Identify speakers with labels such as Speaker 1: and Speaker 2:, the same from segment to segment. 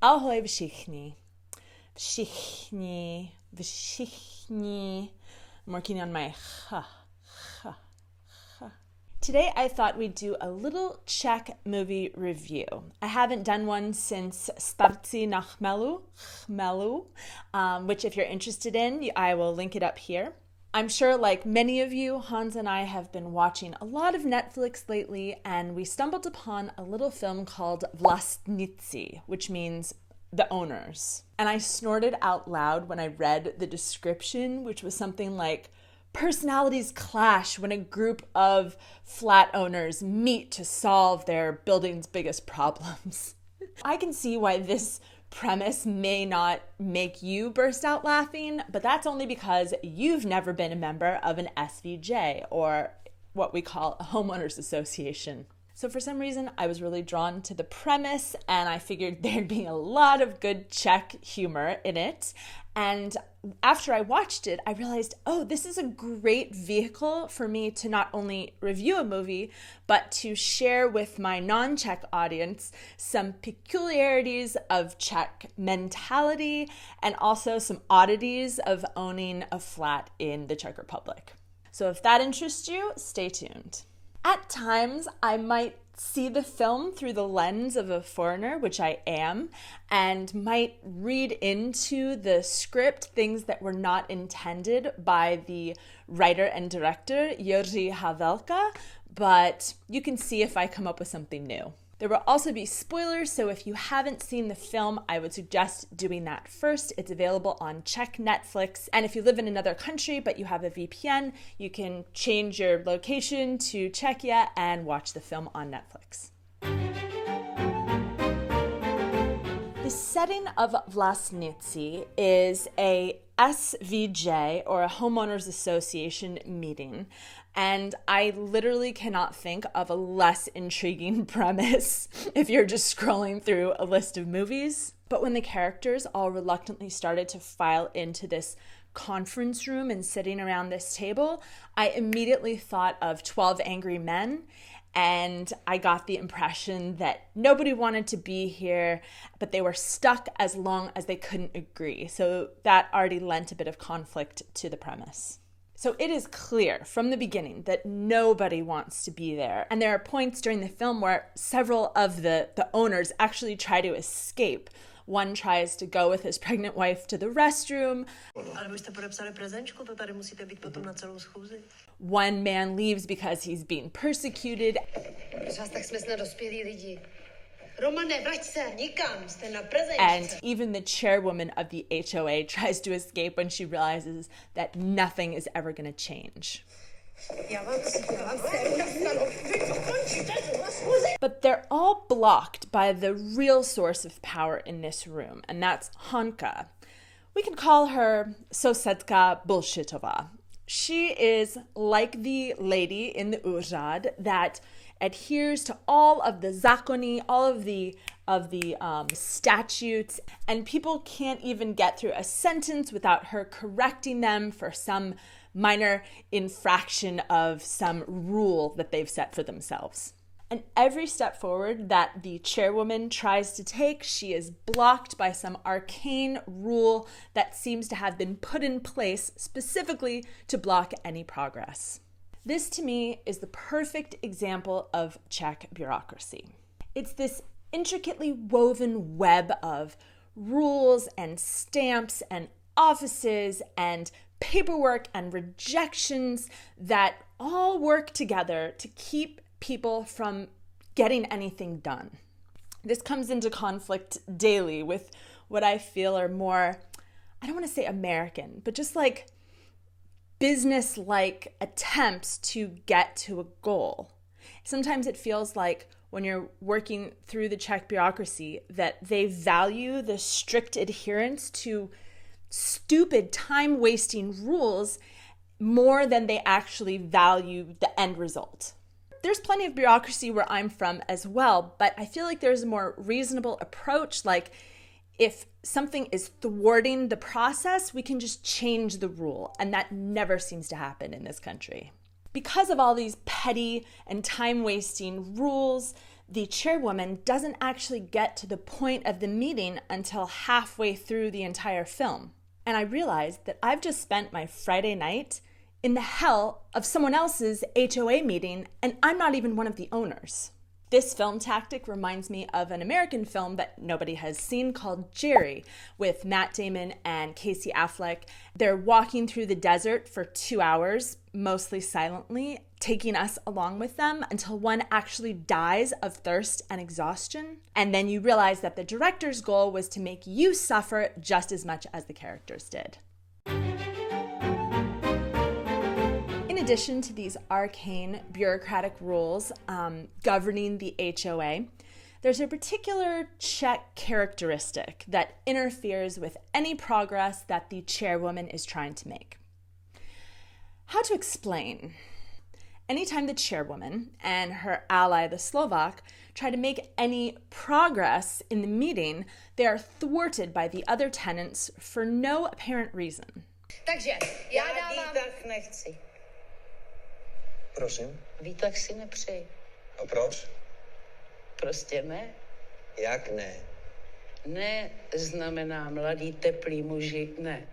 Speaker 1: Ahoj všichni. Všichni. I'm working on my ha. Today I thought we'd do a little Czech movie review. I haven't done one since Starci na chmelu, which if you're interested in, I will link it up here. I'm sure like many of you, Hans and I have been watching a lot of Netflix lately, and we stumbled upon a little film called Vlastníci, which means the owners. And I snorted out loud when I read the description, which was something like, personalities clash when a group of flat owners meet to solve their building's biggest problems. I can see why this premise may not make you burst out laughing, but that's only because you've never been a member of an SVJ, or what we call a homeowners association. So for some reason, I was really drawn to the premise, and I figured there'd be a lot of good Czech humor in it. And after I watched it, I realized, oh, this is a great vehicle for me to not only review a movie, but to share with my non-Czech audience some peculiarities of Czech mentality and also some oddities of owning a flat in the Czech Republic. So if that interests you, stay tuned. At times, I might see the film through the lens of a foreigner, which I am, and might read into the script things that were not intended by the writer and director, Jiří Havelka, but you can see if I come up with something new. There will also be spoilers, so if you haven't seen the film, I would suggest doing that first. It's available on Czech Netflix, and if you live in another country but you have a VPN, you can change your location to Czechia and watch the film on Netflix. The setting of Vlastníci is a SVJ, or a homeowners association meeting, and I literally cannot think of a less intriguing premise if you're just scrolling through a list of movies. But when the characters all reluctantly started to file into this conference room and sitting around this table, I immediately thought of 12 Angry Men, and I got the impression that nobody wanted to be here, but they were stuck as long as they couldn't agree. So that already lent a bit of conflict to the premise. So it is clear from the beginning that nobody wants to be there. And there are points during the film where several of the owners actually try to escape. One tries to go with his pregnant wife to the restroom. One man leaves because he's being persecuted. And even the chairwoman of the HOA tries to escape when she realizes that nothing is ever going to change. But they're all blocked by the real source of power in this room, and that's Hanka. We can call her Sousedka Bullshitova. She is like the lady in the Úřad that adheres to all of the zákony, all of the statutes, and people can't even get through a sentence without her correcting them for some minor infraction of some rule that they've set for themselves. And every step forward that the chairwoman tries to take, she is blocked by some arcane rule that seems to have been put in place specifically to block any progress. This, to me, is the perfect example of Czech bureaucracy. It's this intricately woven web of rules and stamps and offices and paperwork and rejections that all work together to keep people from getting anything done. This comes into conflict daily with what I feel are more, I don't want to say American, but just like business-like attempts to get to a goal. Sometimes it feels like when you're working through the Czech bureaucracy that they value the strict adherence to stupid time-wasting rules more than they actually value the end result. There's plenty of bureaucracy where I'm from as well, but I feel like there's a more reasonable approach, like if something is thwarting the process, we can just change the rule, and that never seems to happen in this country. Because of all these petty and time-wasting rules, the chairwoman doesn't actually get to the point of the meeting until halfway through the entire film. And I realized that I've just spent my Friday night in the hell of someone else's HOA meeting, and I'm not even one of the owners. This film tactic reminds me of an American film that nobody has seen called Jerry, with Matt Damon and Casey Affleck. They're walking through the desert for 2 hours, mostly silently, taking us along with them until one actually dies of thirst and exhaustion. And then you realize that the director's goal was to make you suffer just as much as the characters did. In addition to these arcane bureaucratic rules governing the HOA, there's a particular Czech characteristic that interferes with any progress that the chairwoman is trying to make. How to explain? Anytime the chairwoman and her ally, the Slovak, try to make any progress in the meeting, they are thwarted by the other tenants for no apparent reason.
Speaker 2: Takže já výtah nechci.
Speaker 3: Prosím?
Speaker 2: Výtah si nepřeji.
Speaker 3: A proč?
Speaker 2: Prostě ne.
Speaker 3: Jak ne?
Speaker 2: Ne znamená mladý, teplý muži, ne.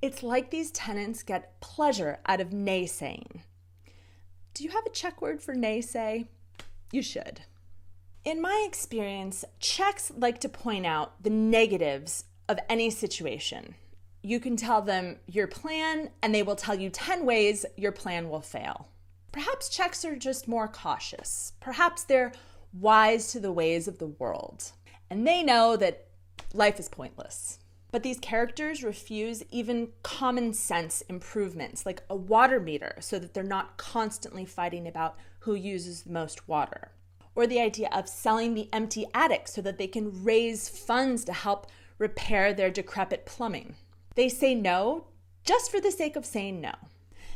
Speaker 1: It's like these tenants get pleasure out of naysaying. Do you have a Czech word for naysay? You should. In my experience, Czechs like to point out the negatives of any situation. You can tell them your plan, and they will tell you 10 ways your plan will fail. Perhaps Czechs are just more cautious. Perhaps they're wise to the ways of the world, and they know that life is pointless. But these characters refuse even common sense improvements, like a water meter, so that they're not constantly fighting about who uses the most water. Or the idea of selling the empty attic so that they can raise funds to help repair their decrepit plumbing. They say no just for the sake of saying no.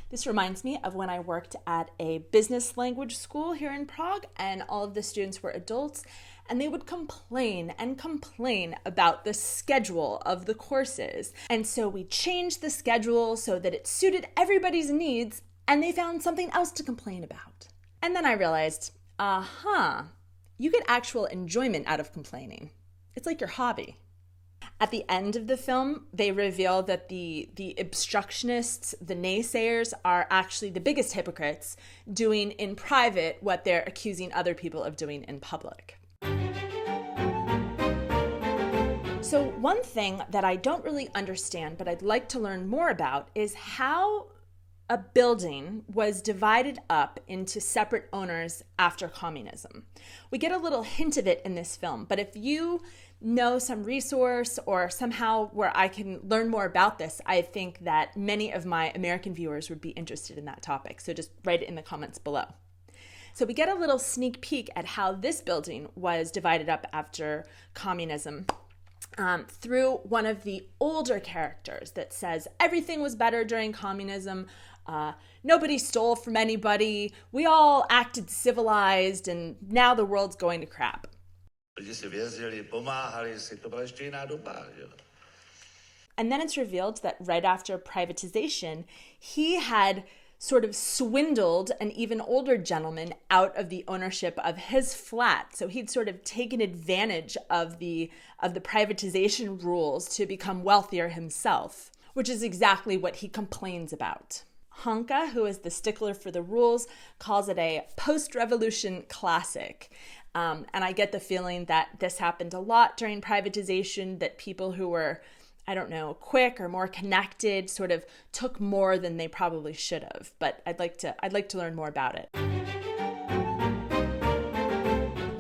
Speaker 1: This reminds me of when I worked at a business language school here in Prague, and all of the students were adults, and they would complain and complain about the schedule of the courses. And so we changed the schedule so that it suited everybody's needs, and they found something else to complain about. And then I realized, you get actual enjoyment out of complaining. It's like your hobby. At the end of the film, they reveal that the obstructionists, the naysayers, are actually the biggest hypocrites, doing in private what they're accusing other people of doing in public. So one thing that I don't really understand, but I'd like to learn more about, is how a building was divided up into separate owners after communism. We get a little hint of it in this film, but if you know some resource or somehow where I can learn more about this, I think that many of my American viewers would be interested in that topic. So just write it in the comments below. So we get a little sneak peek at how this building was divided up after communism through one of the older characters that says everything was better during communism. Nobody stole from anybody. We all acted civilized, and now the world's going to crap. And then it's revealed that right after privatization, he had sort of swindled an even older gentleman out of the ownership of his flat. So he'd sort of taken advantage of the privatization rules to become wealthier himself, which is exactly what he complains about. Hanka, who is the stickler for the rules, calls it a post-revolution classic. And I get the feeling that this happened a lot during privatization, that people who were, quick or more connected sort of took more than they probably should have. But I'd like to learn more about it.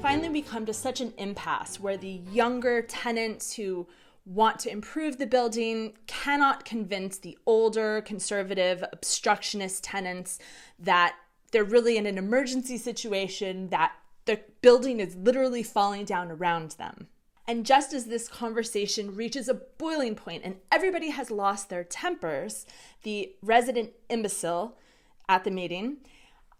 Speaker 1: Finally, we come to such an impasse where the younger tenants who want to improve the building cannot convince the older, conservative, obstructionist tenants that they're really in an emergency situation, that the building is literally falling down around them. And just as this conversation reaches a boiling point and everybody has lost their tempers, the resident imbecile at the meeting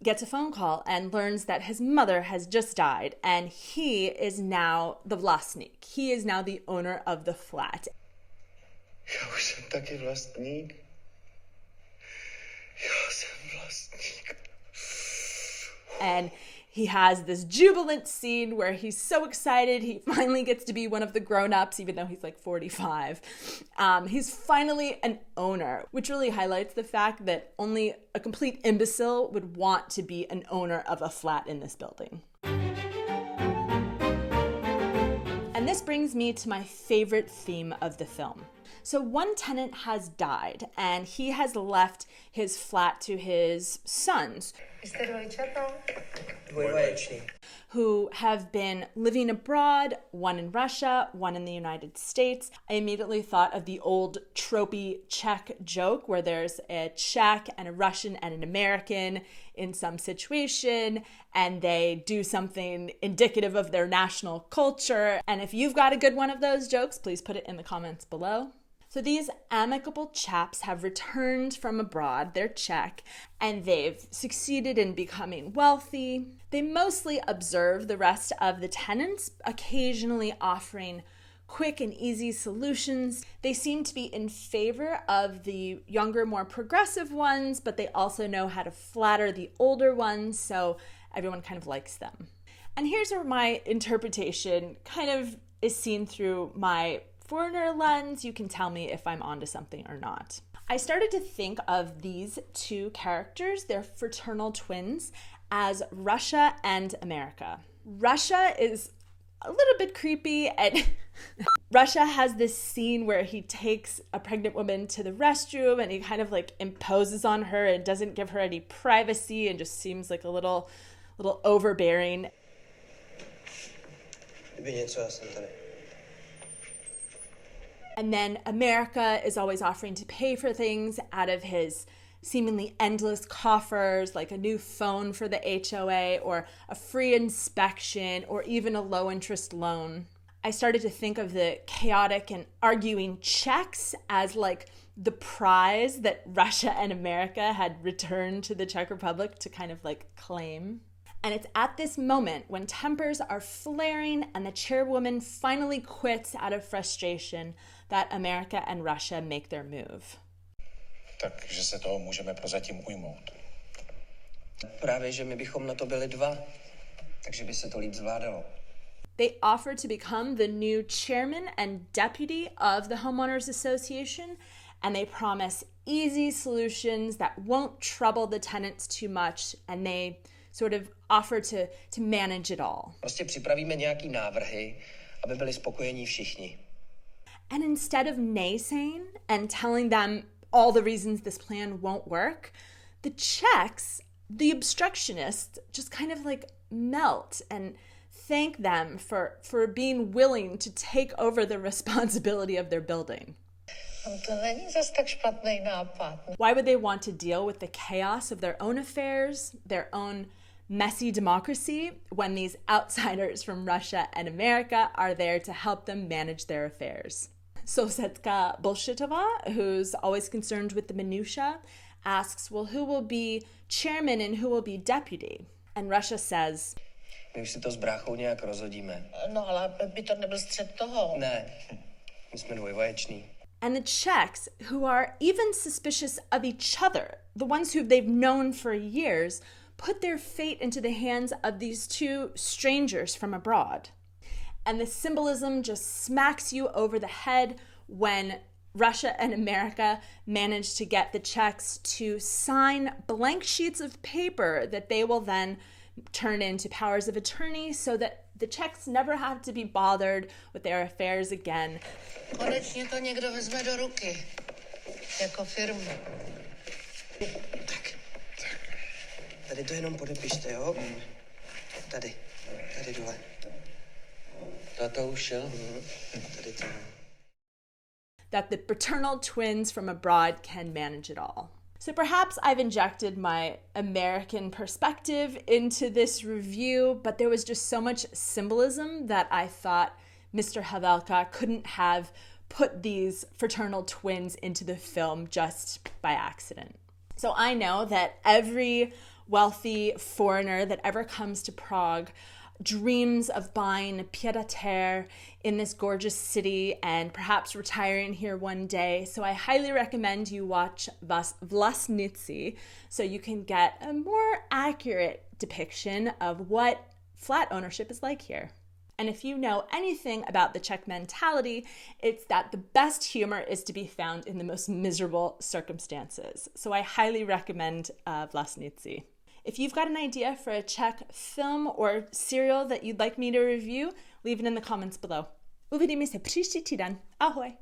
Speaker 1: gets a phone call and learns that his mother has just died, and he is now the vlastník. He is now the owner of the flat.
Speaker 3: Já už jsem taky vlastník. Já jsem vlastník.
Speaker 1: And He has this jubilant scene where he's so excited he finally gets to be one of the grown-ups, even though he's like 45. He's finally an owner, which really highlights the fact that only a complete imbecile would want to be an owner of a flat in this building. And this brings me to my favorite theme of the film. So one tenant has died, and he has left his flat to his sons, who have been living abroad, one in Russia, one in the United States. I immediately thought of the old tropey Czech joke where there's a Czech and a Russian and an American in some situation, and they do something indicative of their national culture. And if you've got a good one of those jokes, please put it in the comments below. So these amicable chaps have returned from abroad, they're Czech, and they've succeeded in becoming wealthy. They mostly observe the rest of the tenants, occasionally offering quick and easy solutions. They seem to be in favor of the younger, more progressive ones, but they also know how to flatter the older ones, so everyone kind of likes them. And here's where my interpretation kind of is seen through my foreigner lens. You can tell me if I'm onto something or not. I started to think of these two characters, they're fraternal twins, as Russia and America. Russia is a little bit creepy, and Russia has this scene where he takes a pregnant woman to the restroom and he kind of like imposes on her and doesn't give her any privacy and just seems like a little overbearing. And then America is always offering to pay for things out of his seemingly endless coffers, like a new phone for the HOA or a free inspection or even a low-interest loan. I started to think of the chaotic and arguing Czechs as like the prize that Russia and America had returned to the Czech Republic to kind of like claim. And it's at this moment when tempers are flaring and the chairwoman finally quits out of frustration that America and Russia make their move.
Speaker 3: Takže se toho můžeme prozatím ujmout.
Speaker 4: Právě, že my bychom na to byli dva, takže by se to líp zvládalo.
Speaker 1: They offer to become the new chairman and deputy of the Homeowners Association, and they promise easy solutions that won't trouble the tenants too much, and they sort of offer to manage it all.
Speaker 4: Prostě připravíme nějaký návrhy, aby byli spokojení všichni.
Speaker 1: And instead of naysaying and telling them all the reasons this plan won't work, the Czechs, the obstructionists, just kind of like melt and thank them for being willing to take over the responsibility of their building.
Speaker 2: To není zas tak špatný nápad.
Speaker 1: Why would they want to deal with the chaos of their own affairs, their own messy democracy, when these outsiders from Russia and America are there to help them manage their affairs? Sousedka Bolshetova, who's always concerned with the minutiae, asks, well, who will be chairman and who will be deputy? And Russia says,
Speaker 4: My už si to s bráchou nějak rozhodíme.
Speaker 2: No, ale by to nebyl střed toho.
Speaker 4: Ne, my jsme dvojvaječní.
Speaker 1: And the Czechs, who are even suspicious of each other, the ones who they've known for years, put their fate into the hands of these two strangers from abroad. And the symbolism just smacks you over the head when Russia and America manage to get the Czechs to sign blank sheets of paper that they will then turn into powers of attorney so that the Czechs never have to be bothered with their affairs again.
Speaker 2: Konečně to někdo vezme do ruky. Jako firmu.
Speaker 4: Tak. Tady to jenom podepište, jo? Tady dole.
Speaker 3: Táta už šel?
Speaker 4: Tady to.
Speaker 1: That the paternal twins from abroad can manage it all. So perhaps I've injected my American perspective into this review, but there was just so much symbolism that I thought Mr. Havelka couldn't have put these fraternal twins into the film just by accident. So I know that every wealthy foreigner that ever comes to Prague dreams of buying a pied-à-terre in this gorgeous city and perhaps retiring here one day. So I highly recommend you watch Vlasnici so you can get a more accurate depiction of what flat ownership is like here. And if you know anything about the Czech mentality, it's that the best humor is to be found in the most miserable circumstances. So I highly recommend Vlasnici. If you've got an idea for a Czech film or serial that you'd like me to review, leave it in the comments below. Uvidíme se příští týden. Ahoj!